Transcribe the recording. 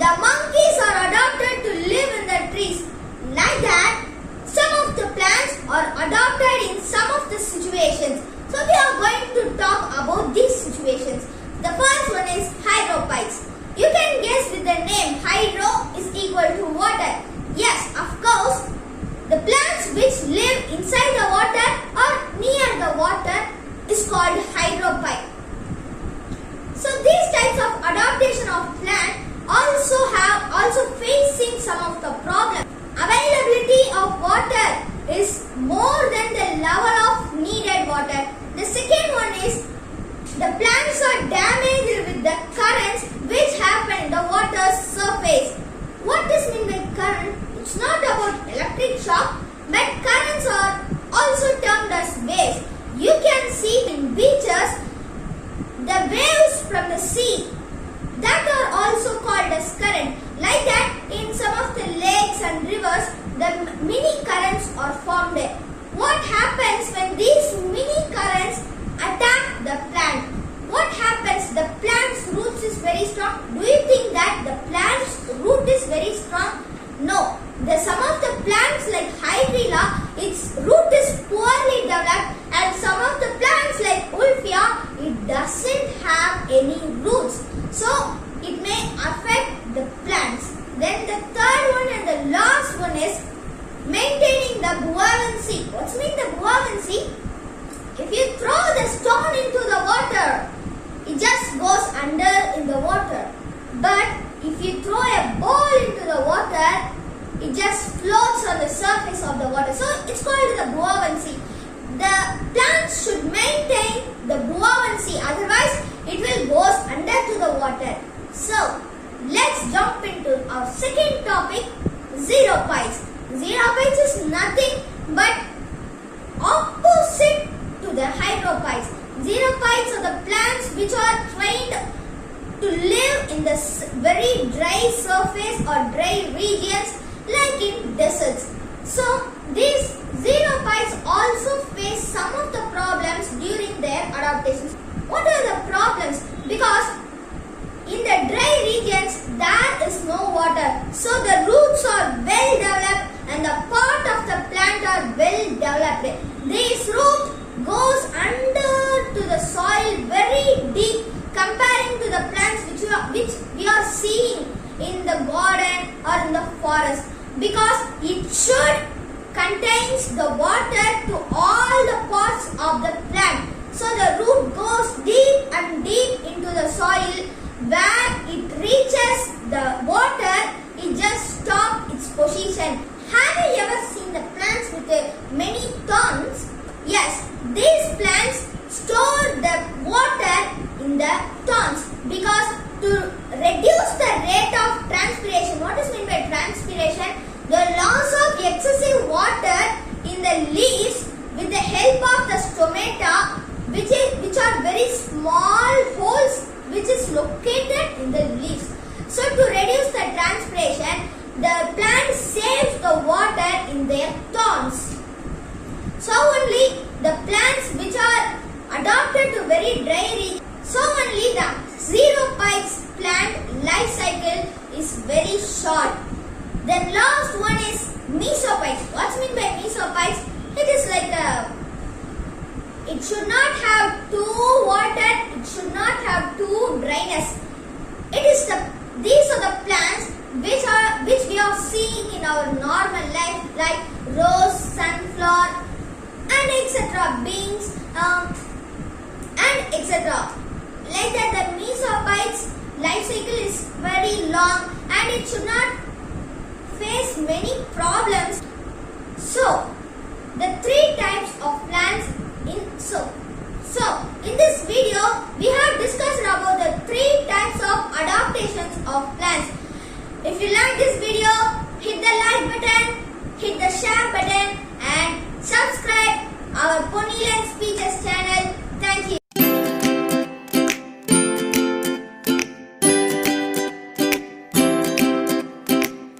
The monkeys are adopted to live in the trees. Like that, some of the plants are adopted in some of the situations. So we are going to talk about these situations. The first one is hydrophytes. You can guess with the name hydro is equal to water. Yes, of course, the plants which live inside the water or near the water is called hydrophyte. So these types of adaptation of plant also facing some of the problems. Availability of water is more than the level of needed water. The second one is the plants are damaged with the currents which happen in the water's surface. What does mean by current? It's not about electric shock, but currents are also termed as waves. You can see in beaches the waves from the sea that are also called as current. Like that, in some of the lakes and rivers, the mini currents are formed. What happens when these mini currents attack the plant? What happens? The plant's roots is very strong. Do you think that the plant's root is very strong? No. Some of the plants like hydrilla, its root is poorly developed, and some of the plants like Wolffia, it doesn't have any roots. So it may affect the plants. Then the third one and the last one is maintaining the buoyancy. What's mean the buoyancy? If you throw the stone into the water, it just goes under in the water. But if you throw a ball into the water, it just floats on the surface of the water. So it's called the buoyancy. The plants should maintain the buoyancy, otherwise it will go under to the water. So let's jump into our second topic, xerophytes. Xerophytes is nothing but opposite to the hydrophytes. Xerophytes are the plants which are trained to live in the very dry surface or dry regions like in deserts. So these xerophytes also face some of the problems during their adaptations. What are the problems? Because in the dry regions there is no water, so the roots are well developed and the part of the plant are well developed. This root goes under to the soil very deep comparing to the plants which we are seeing in the garden or in the forest, because it should contains the water to all the parts of the plant. So the root goes deep and deep into the soil. Where it reaches the water, it just stops its position. Have you ever seen the plants with many thorns? Yes, these plants store the water in the thorns because to reduce the rate of transpiration. What is meant by transpiration? The loss of excessive water in the leaves with the help of the stomata, which are very small holes which is located in the leaves. So to reduce the transpiration, the plant saves the water in their thorns. So only the plants which are adapted to very dry regions, so only the xerophytes plant life cycle is very short. Then last one is mesophytes. What's meant by mesophytes? It is like it should not have too water, it should not have too dryness. These are the plants which we are seeing in our normal life, like rose, sunflower, and etc. beans and etc. Like that, the mesophytes life cycle is very long and it should not face many problems. So the three types of plants in this video we have discussed about the three types of adaptations of plants. If you like this video, hit the like button, hit the share button and subscribe our Ponyland Speeches channel.